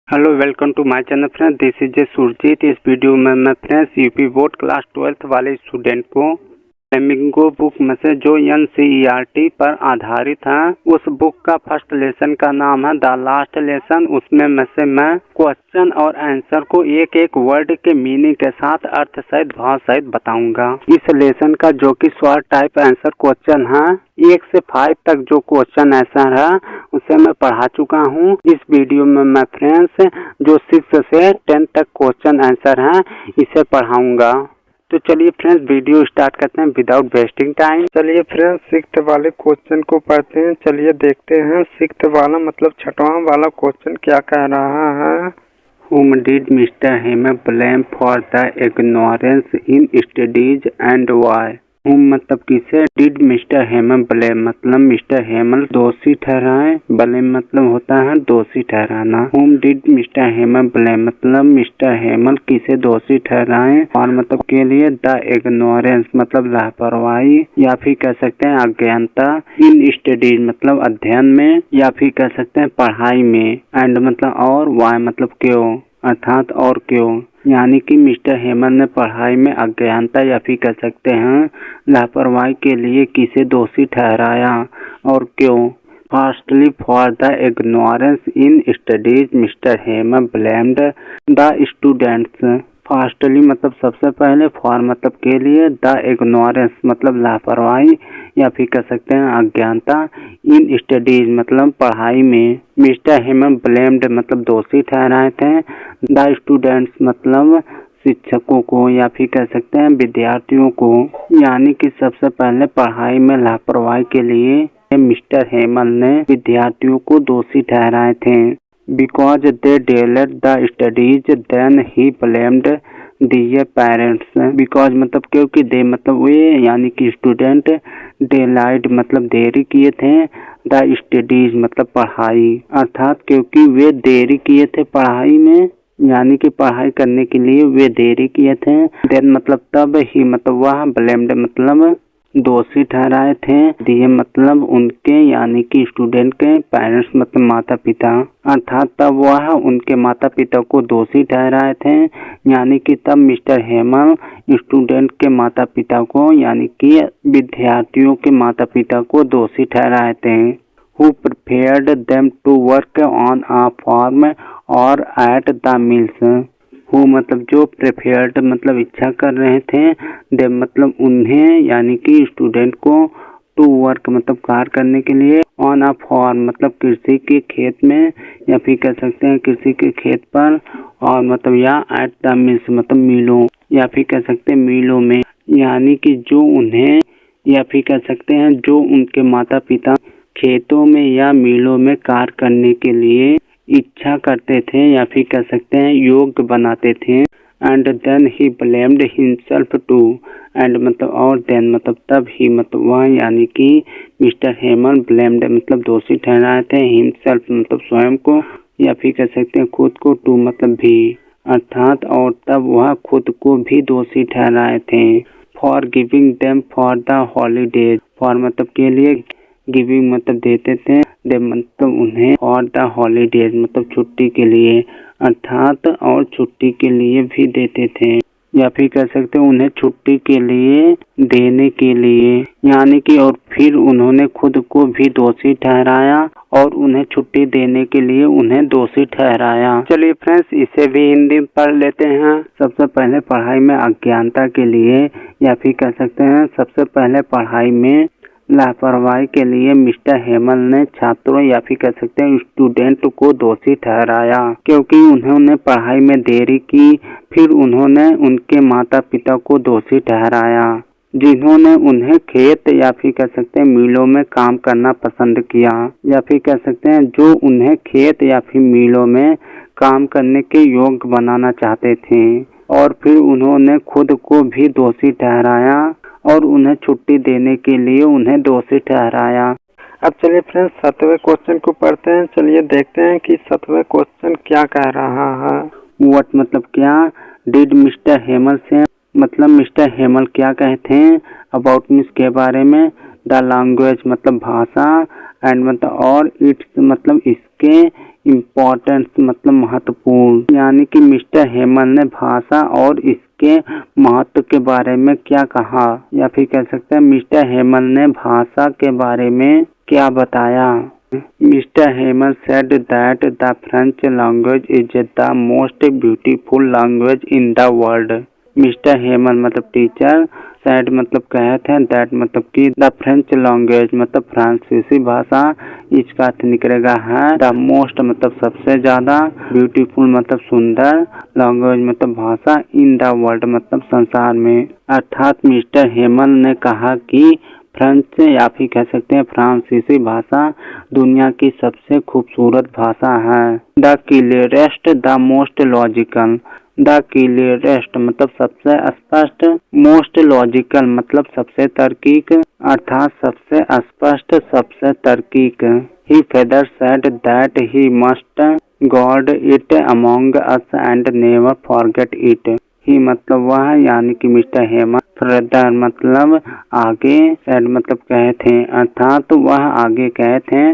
Hello welcome to my channel friends, this is Surjit. इस video में मैं friends UP board class 12th वाले student को फ्लेमिंगो बुक में से जो NCERT पर आधारित है उस बुक का फर्स्ट लेसन का नाम है द लास्ट लेसन। उसमें में से मैं क्वेश्चन और आंसर को एक एक वर्ड के मीनिंग के साथ अर्थ सहित भाव सहित बताऊंगा। इस लेसन का जो कि शॉर्ट टाइप आंसर क्वेश्चन है 1 से 5 तक जो क्वेश्चन आंसर है उसे मैं पढ़ा चुका हूँ। इस वीडियो में मैं फ्रेंड्स जो 6 से 10 तक क्वेश्चन आंसर है इसे पढ़ाऊंगा। तो चलिए फ्रेंड्स वीडियो स्टार्ट करते हैं विदाउट वेस्टिंग टाइम। चलिए फ्रेंड्स 6th वाले क्वेश्चन को पढ़ते हैं। चलिए देखते हैं 6th वाला मतलब 6वां वाला क्वेश्चन क्या कह रहा है। Whom did Mr. Hemel blame for the ignorance in studies and why? Whom मतलब किसे, did Mr. Hemel blame मतलब मिस्टर हेमल दोषी ठहराए, blame मतलब होता है दोषी ठहराना। Whom did Mr. Hemel blame मतलब मिस्टर हेमल किसे दोषी ठहराए और मतलब के लिए the ignorance मतलब लापरवाही या फिर कह सकते हैं अज्ञानता, in studies मतलब अध्ययन में या फिर कह सकते हैं पढ़ाई में, and मतलब और why मतलब क्यों अर्थात और क्यों, यानी कि मिस्टर हेमल ने पढ़ाई में अज्ञानता या फिर कह सकते हैं लापरवाही के लिए किसे दोषी ठहराया और क्यों। Firstly for the ignorance in studies mister Hamel blamed the students. Firstly मतलब सबसे पहले, फॉर मतलब के लिए, द इग्नोरेंस मतलब लापरवाही या फिर कह सकते हैं अज्ञानता, इन स्टडीज मतलब पढ़ाई में, मिस्टर हेमल ब्लेम्ड मतलब दोषी ठहराए थे, द स्टूडेंट्स मतलब शिक्षकों को या फिर कह सकते हैं विद्यार्थियों को, यानी कि सबसे पहले पढ़ाई में लापरवाही के लिए मिस्टर हेमल ने विद्यार्थियों को दोषी ठहराए थे। Because they delayed the studies, then he blamed their parents. Because मतलब क्योंकि they मतलब वे यानी कि स्टूडेंट, delayed मतलब देरी किए थे, the studies मतलब पढ़ाई अर्थात क्योंकि वे देरी किए थे पढ़ाई में यानी कि पढ़ाई करने के लिए वे देरी किए थे। then मतलब तब ही मतलब वह, blamed मतलब दोषी ठहराए थे, दिए मतलब उनके यानी कि स्टूडेंट के, पेरेंट्स मतलब माता पिता अर्थात तब वह उनके माता पिता को दोषी ठहराए थे, यानी कि तब मिस्टर हेमल स्टूडेंट के माता पिता को यानी कि विद्यार्थियों के माता पिता को दोषी ठहराए थे। Who prepared them to work on a farm or at the mills? Who मतलब जो, प्रेफेयर्ड मतलब इच्छा कर रहे थे, दे मतलब उन्हें यानी कि स्टूडेंट को, टू वर्क मतलब कार्य करने के लिए, ऑन अ फार्म मतलब कृषि के खेत में या फिर कह सकते हैं कृषि के खेत पर, और मतलब या एट द मिल्स मतलब मिलों या फिर कह सकते हैं मिलों में, यानी कि जो उन्हें या फिर कह सकते हैं जो उनके माता पिता खेतों में या मिलों में कार्य करने के लिए इच्छा करते थे या फिर कह सकते हैं योग्य बनाते थे। And then he blamed himself too, and मतलब और देन मतलब तब ही मतलब वह यानी कि मिस्टर हेमल ब्लेम्ड मतलब दोषी ठहराए थे, हिमसेल्फ मतलब स्वयं को या फिर कह सकते हैं खुद को, टू मतलब भी अर्थात और तब वह खुद को भी दोषी ठहराए थे। For giving them for the holidays, for मतलब के लिए, गिविंग मतलब देते थे, दे मतलब उन्हें, और द हॉलीडेज मतलब छुट्टी के लिए अर्थात और छुट्टी के लिए भी देते थे या फिर कह सकते हैं उन्हें छुट्टी के लिए देने के लिए, यानी कि और फिर उन्होंने खुद को भी दोषी ठहराया और उन्हें छुट्टी देने के लिए उन्हें दोषी ठहराया। चलिए फ्रेंड्स इसे भी हिंदी में पढ़ लेते हैं। सबसे पहले पढ़ाई में अज्ञानता के लिए या फिर कह सकते हैं सबसे पहले पढ़ाई में लापरवाही के लिए मिस्टर हेमल ने छात्रों या फिर कह सकते हैं स्टूडेंट को दोषी ठहराया क्योंकि उन्होंने पढ़ाई में देरी की। फिर उन्होंने उनके माता पिता को दोषी ठहराया जिन्होंने उन्हें खेत या फिर कह सकते हैं मिलों में काम करना पसंद किया या फिर कह सकते हैं जो उन्हें खेत या फिर मिलों में काम करने के योग्य बनाना चाहते थे, और फिर उन्होंने खुद को भी दोषी ठहराया और उन्हें छुट्टी देने के लिए उन्हें दोषी ठहराया। अब चलिए फ्रेंड्स 7वें क्वेश्चन को पढ़ते हैं। चलिए देखते हैं कि 7वें क्वेश्चन क्या कह रहा है। व्हाट मतलब क्या, डिड मिस्टर हेमल से मतलब मिस्टर हेमल क्या कहते हैं, अबाउट मीन्स के बारे में, द लैंग्वेज मतलब भाषा, एंड मतलब और, इट्स मतलब इसके, इम्पोर्टेंस मतलब महत्वपूर्ण। यानी कि मिस्टर हेमल ने भाषा और इसके महत्व के बारे में क्या कहा, या फिर कह सकते हैं मिस्टर हेमल ने भाषा के बारे में क्या बताया। Mr. Hemel said that the French language is the most beautiful language in the world. Mr. Hemel मतलब टीचर, said मतलब कहे थे, that मतलब कि the French language मतलब फ्रांसीसी भाषा, इसका अर्थ निकलेगा है the most मतलब सबसे ज़्यादा, beautiful मतलब सुंदर, language मतलब भाषा, in the world मतलब संसार में। अर्थात मिस्टर हेमल ने कहा कि फ्रेंच या फिर कह सकते हैं फ्रांसीसी भाषा दुनिया की सबसे खूबसूरत भाषा है। The clearest, the most logical. The clearest मतलब सबसे स्पष्ट, मोस्ट लॉजिकल मतलब सबसे तार्किक, अर्थात सबसे स्पष्ट, सबसे तार्किक। He further said that he must guard it among us and never forget it. He मतलब वह, यानी कि मिस्टर हेमल, फर्दर मतलब आगे, सेड मतलब कहे थे, अर्थात वह आगे कहे थे,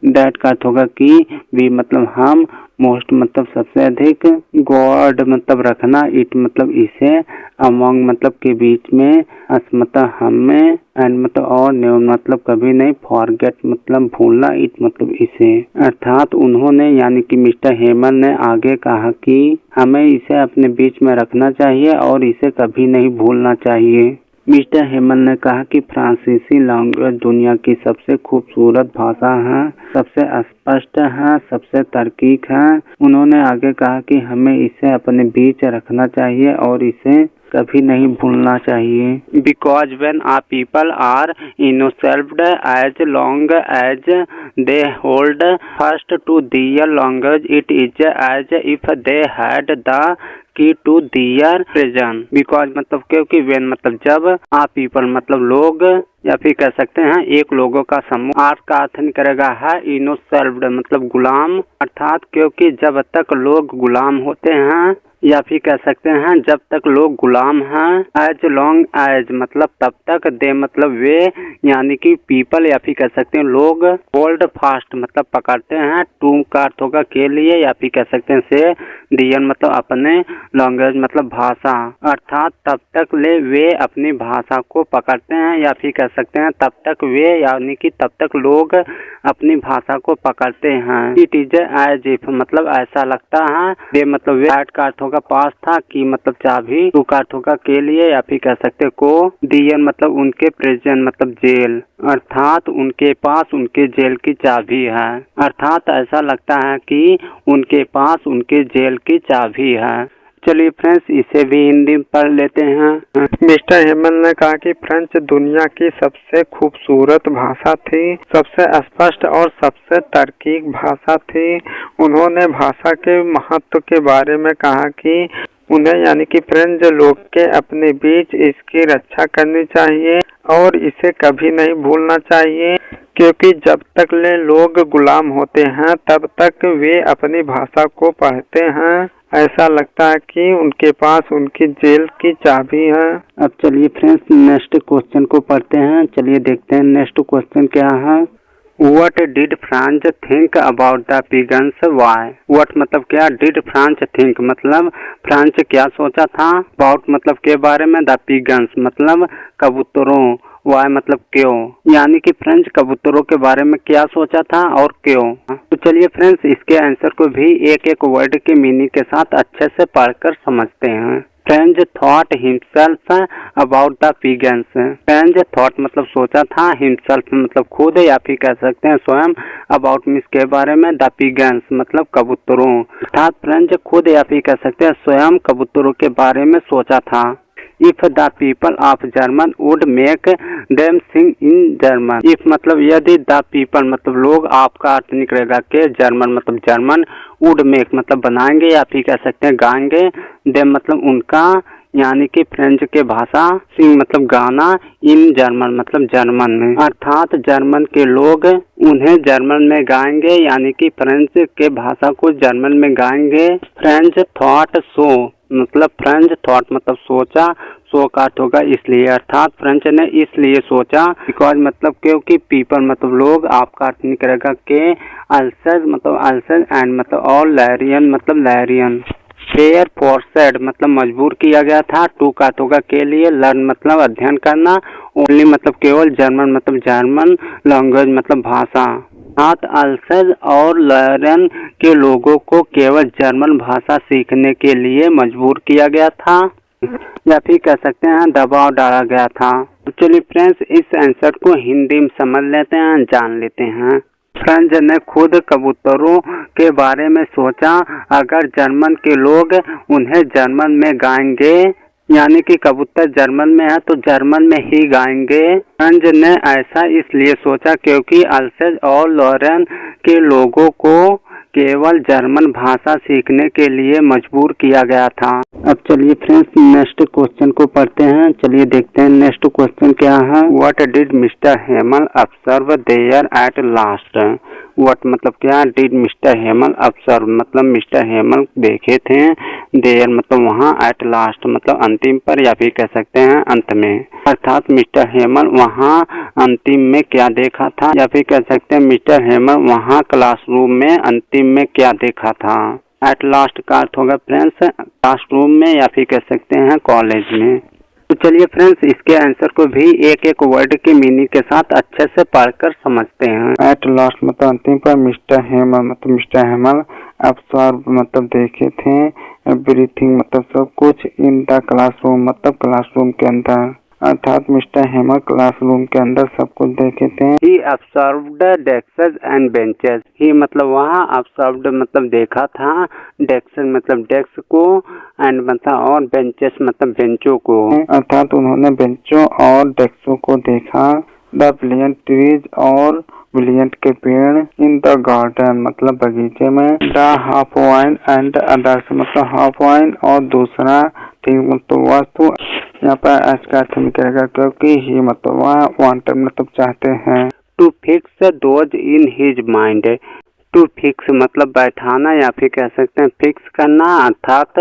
दैट का अर्थ होगा कि वी मतलब हम, मोस्ट मतलब सबसे अधिक, गॉड मतलब रखना, इट मतलब इसे, अमॉन्ग मतलब के बीच में, अस मतलब हम में, एंड मतलब और, नेवर मतलब कभी नहीं, फॉरगेट मतलब भूलना, इट मतलब इसे। अर्थात उन्होंने यानी कि मिस्टर हेमल ने आगे कहा कि हमें इसे अपने बीच में रखना चाहिए और इसे कभी नहीं भूलना चाहिए। मिस्टर हेमल ने कहा कि फ्रांसीसी लैंग्वेज दुनिया की सबसे खूबसूरत भाषा है, सबसे स्पष्ट है, सबसे तार्किक है। उन्होंने आगे कहा कि हमें इसे अपने बीच रखना चाहिए और इसे कभी नहीं भूलना चाहिए। Because when a people are enslaved as long as they hold fast to their language it is as if they had the key to their prison. Because मतलब क्योंकि वेन मतलब जब, आ पीपल मतलब लोग, या फिर कह सकते हैं एक लोगों का समूह, आर का अर्थ करेगा है इनोसेल्व्ड मतलब गुलाम, अर्थात क्योंकि जब तक लोग गुलाम होते हैं, या फिर कह सकते हैं जब तक लोग गुलाम हैं, एज लॉन्ग एज मतलब तब तक, दे मतलब वे, यानी कि पीपल या फिर कह सकते हैं लोग, होल्ड फास्ट मतलब पकड़ते हैं, टू का अर्थ होगा के लिए, या फिर कह सकते हैं से, दियर मतलब अपने, लैंग्वेज मतलब भाषा, अर्थात तब तक ले वे अपनी भाषा को पकड़ते हैं, या फिर कह सकते हैं तब तक वे, यानी कि तब तक लोग अपनी भाषा को पकड़ते हैं। इट इज एज इफ मतलब ऐसा लगता है, दे मतलब वे, एट का अर्थ होगा पास था, की मतलब चाबी, टू का अर्थ होगा के लिए, या फिर कह सकते को, दियर मतलब उनके, प्रेजेंट मतलब जेल, अर्थात उनके पास उनके जेल की चाबी है। अर्थात ऐसा लगता है कि उनके पास उनके जेल की चाबी है। चलिए फ्रेंड्स, इसे भी हिंदी में पढ़ लेते हैं। मिस्टर हेमल ने कहा कि फ्रेंच दुनिया की सबसे खूबसूरत भाषा थी, सबसे स्पष्ट और सबसे तार्किक भाषा थी। उन्होंने भाषा के महत्व के बारे में कहा कि उन्हें यानी कि फ्रेंच लोग के अपने बीच इसकी रक्षा करनी चाहिए और इसे कभी नहीं भूलना चाहिए, क्योंकि जब तक ले लोग गुलाम होते हैं तब तक वे अपनी भाषा को पढ़ते हैं। ऐसा लगता है कि उनके पास उनकी जेल की चाबी है। अब चलिए फ्रेंड्स नेक्स्ट क्वेश्चन को पढ़ते हैं। चलिए देखते हैं नेक्स्ट क्वेश्चन क्या है। What did France think about the pigeons? Why? What मतलब क्या, did France think मतलब फ्रांस क्या सोचा था, about मतलब के बारे में, the pigeons मतलब कबूतरों, why मतलब क्यों, यानी कि फ्रेंच कबूतरों के बारे में क्या सोचा था और क्यों। तो चलिए फ्रेंड्स इसके आंसर को भी एक एक वर्ड के मीनिंग के साथ अच्छे से पढ़कर समझते हैं। French thought himself about the pigeons. French thought मतलब सोचा था, हिमसेल्फ मतलब खुद, या फिर कह सकते हैं स्वयं, अबाउट मीन्स के बारे में, द पिगन्स मतलब कबूतरों, अर्थात फ्रेंच खुद या फिर कह सकते हैं स्वयं कबूतरों के बारे में सोचा था। If the people of German would make them sing in German. If मतलब यदि, द पीपल मतलब लोग, आपका अर्थ निकलेगा के, जर्मन मतलब जर्मन, वुड मेक मतलब बनाएंगे या फिर कह सकते हैं गाएंगे, देम मतलब उनका, यानी कि फ्रेंच के भाषा, सिंग मतलब गाना, इन जर्मन मतलब जर्मन में, अर्थात जर्मन के लोग उन्हें जर्मन में गाएंगे, यानी कि फ्रेंच के भाषा को जर्मन में गाएंगे। फ्रेंच थॉट सो मतलब फ्रेंच थॉट मतलब सोचा, सो का अर्थ होगा इसलिए, अर्थात फ्रेंच ने इसलिए सोचा, बिकॉज मतलब क्योंकि पीपल मतलब लोग, आपका अर्थ निकलेगा के, अल्सर मतलब अल्सर एंड मतलब और लैरियन मतलब लैरियन। फेयर फोर्सेड मतलब मजबूर किया गया था, टू का अर्थ होगा के लिए, लर्न मतलब अध्ययन करना, ओनली मतलब केवल, जर्मन मतलब जर्मन, लैंग्वेज मतलब भाषा। साथ अल्सर और लर्न के लोगों को केवल जर्मन भाषा सीखने के लिए मजबूर किया गया था, या फिर कह सकते हैं दबाव डाला गया था। तो चलिए फ्रेंड्स, इस आंसर को हिंदी में समझ लेते हैं, जान लेते हैं। फ्रेंच ने खुद कबूतरों के बारे में सोचा, अगर जर्मन के लोग उन्हें जर्मन में गाएंगे, यानी कि कबूतर जर्मन में है तो जर्मन में ही गाएंगे। फ्रेंच ने ऐसा इसलिए सोचा क्योंकि अल्सेज और लॉरेन के लोगों को केवल जर्मन भाषा सीखने के लिए मजबूर किया गया था। अब चलिए फ्रेंड्स नेक्स्ट क्वेश्चन को पढ़ते हैं। चलिए देखते हैं नेक्स्ट क्वेश्चन क्या है। What did mister Hamel observe there at last. What मतलब क्या, डिड मिस्टर हेमल ऑब्जर्व मतलब मिस्टर हेमल देखे थे, देयर मतलब वहाँ, एट लास्ट मतलब अंतिम पर, या फिर कह सकते हैं अंत में, अर्थात मिस्टर हेमल वहाँ अंतिम में क्या देखा था, या फिर कह सकते हैं मिस्टर हेमल वहाँ क्लासरूम में अंतिम में क्या देखा था। एट लास्ट का अर्थ होगा फ्रेंड्स क्लासरूम में, या फिर कह सकते हैं कॉलेज में। तो चलिए फ्रेंड्स इसके आंसर को भी एक एक वर्ड के मीनिंग के साथ अच्छे से पढ़कर समझते हैं। एट लास्ट मतलब अंतिम पर, मिस्टर हेमल मतलब मिस्टर हेमल, ऑब्जर्व मतलब देखे थे, एवरीथिंग मतलब सब कुछ, इन द क्लासरूम मतलब क्लासरूम के अंदर, अर्थात मिस्टर हेमल क्लासरूम के अंदर सब कुछ देखे थे। ही ऑब्जर्व्ड डेस्क्स एंड बेंचेस। ही मतलब वहाँ, ऑब्जर्व्ड मतलब देखा था, डेस्क मतलब डेस्क को, एंड मतलब और बेंचेस मतलब बेंचों को, अर्थात उन्होंने बेंचों और डेस्कों को देखा। द ब्रिलियंट ट्रीज और ब्रिलियंट के पेड़, इन द गार्डन मतलब बगीचे में, the half wine and others मतलब हाफ वाइन और दूसरा थिंग मतलब वस्तु, यहाँ पर आज का अर्थ निकलेगा क्योंकि ही मतलब वह, वांटेड मतलब चाहते हैं। To fix those in his mind. To fix मतलब बैठाना, या फिर कह सकते हैं फिक्स करना, अर्थात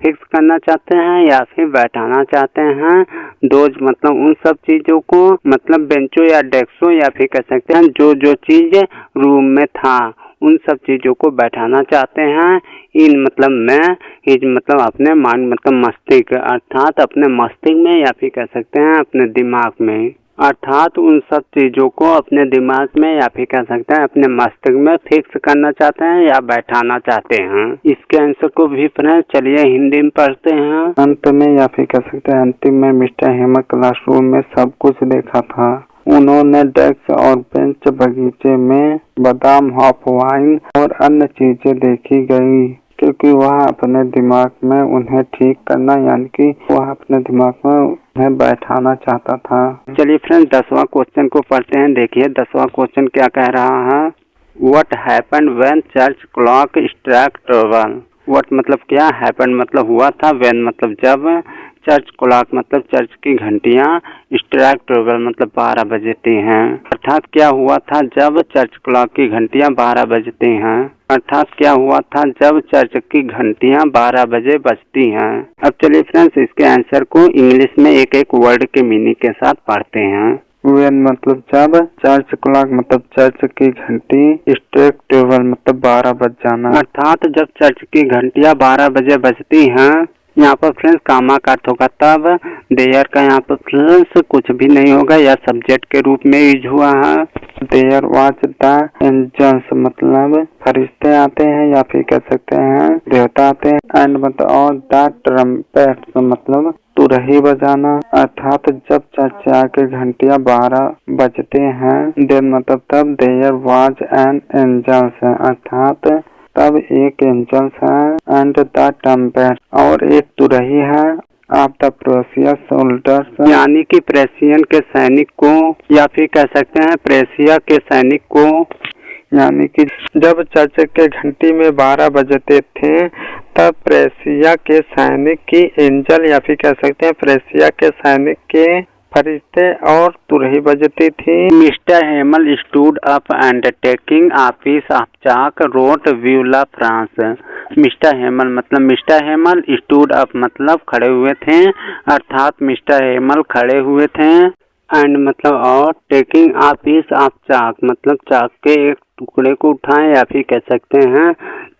फिक्स करना चाहते हैं या फिर बैठाना चाहते हैं। दोज मतलब उन सब चीजों को, मतलब बेंचों या डेस्कों, या फिर कह सकते हैं जो जो चीज रूम में था उन सब चीजों को बैठाना चाहते हैं। इन मतलब में, हिज मतलब अपने माइंड मतलब मस्तिष्क, अर्थात अपने मस्तिष्क में, या फिर कह सकते हैं अपने दिमाग में, अर्थात उन सब चीजों को अपने दिमाग में, या फिर कह सकते हैं अपने मस्तिष्क में फिक्स करना चाहते हैं या बैठाना चाहते हैं। इसके आंसर को भी फ्रेंड्स चलिए हिंदी में पढ़ते हैं। अंत में, या फिर कह सकते हैं अंतिम में, मिस्टर हेमल क्लासरूम में सब कुछ देखा था। उन्होंने डेस्क और बेंच, बगीचे में बादाम, हाफ वाइन और अन्य चीजें देखी गई, क्योंकि वह अपने दिमाग में उन्हें ठीक करना, यानी कि वह अपने दिमाग में उन्हें बैठाना चाहता था। चलिए फ्रेंड्स 10वां क्वेश्चन को पढ़ते हैं। देखिए 10वां क्वेश्चन क्या कह रहा है। What happened when church clock strike 12। What मतलब क्या, हैपेंड मतलब हुआ था, व्हेन मतलब जब, चर्च क्लॉक मतलब चर्च की घंटियां, स्ट्राइक 12 मतलब 12 बजती हैं, अर्थात क्या हुआ था जब चर्च क्लॉक की घंटियां 12 बजती हैं, अर्थात क्या हुआ था जब चर्च की घंटियां 12 बजे बजती हैं। अब चलिए फ्रेंड्स इसके आंसर को इंग्लिश में एक एक वर्ड के मीनिंग के साथ पढ़ते हैं। व्हेन मतलब जब, चर्च क्लॉक मतलब चर्च की घंटी, स्ट्राइक 12 मतलब 12 बज जाना, अर्थात जब चर्च की घंटियां 12 बजे बजती हैं। यहाँ पर फ्रेंड्स कामा का अर्थ होगा तब, देयर का यहाँ पर फ्रेंड्स कुछ भी नहीं होगा, यह सब्जेक्ट के रूप में यूज हुआ है। देयर वाज द एंजल्स मतलब फरिश्ते आते हैं, या फिर कह सकते हैं देवता आते हैं, एंड मतलब और द ट्रम्पेट्स मतलब तुरही बजाना, अर्थात जब चर्च के घंटियां 12 बजते हैं। देन मतलब तब, देयर वाज एन एंजल्स अर्थात तब एक एंजल्स है, एंड द ट्रम्पेट और एक तुरही है, ऑफ द प्रेशियस सोल्जर्स यानी कि प्रेशियन के सैनिक को, या फिर कह सकते हैं प्रेशिया के सैनिक को, यानी कि जब चर्च के घंटी में 12 बजते थे तब प्रेशिया के सैनिक की एंजल, या फिर कह सकते हैं प्रेशिया के सैनिक के फरिश्ते और तुरही बजती थी। Mister Hamel stood up and taking office of chalk wrote व्यूला फ्रांस। मिस्टर हेमल मतलब मिस्टर हेमल, स्टूड अप मतलब खड़े हुए थे, अर्थात मिस्टर हेमल खड़े हुए थे, एंड मतलब और, टेकिंग ऑफिस ऑफ चाक मतलब चाक के एक टुकड़े को उठाएं, या फिर कह सकते हैं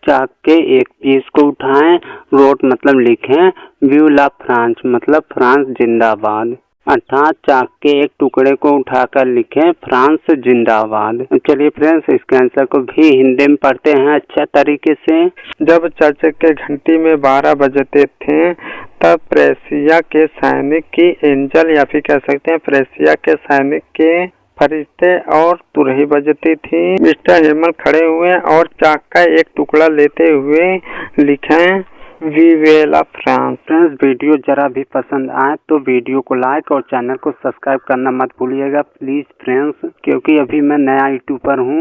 चाक के एक पीस को उठाएं, रोट मतलब लिखें, व्यू ला फ्रांस मतलब फ्रांस जिंदाबाद, अर्थात चाक के एक टुकड़े को उठाकर लिखें फ्रांस जिंदाबाद। चलिए फ्रेंड्स, इसके आंसर को भी हिंदी में पढ़ते हैं अच्छा तरीके से। जब चर्च के घंटी में 12 बजते थे तब प्रेसिया के सैनिक की एंजल या फिर कह सकते हैं प्रेसिया के सैनिक के फरिश्ते और तुरही बजती थी। मिस्टर हेमल खड़े हुए और चाक का एक टुकड़ा लेते हुए लिखें विवेला फ्रांस। फ्रेंड्स, वीडियो जरा भी पसंद आए तो वीडियो को लाइक और चैनल को सब्सक्राइब करना मत भूलिएगा प्लीज फ्रेंड्स, क्योंकि अभी मैं नया यूट्यूबर हूँ।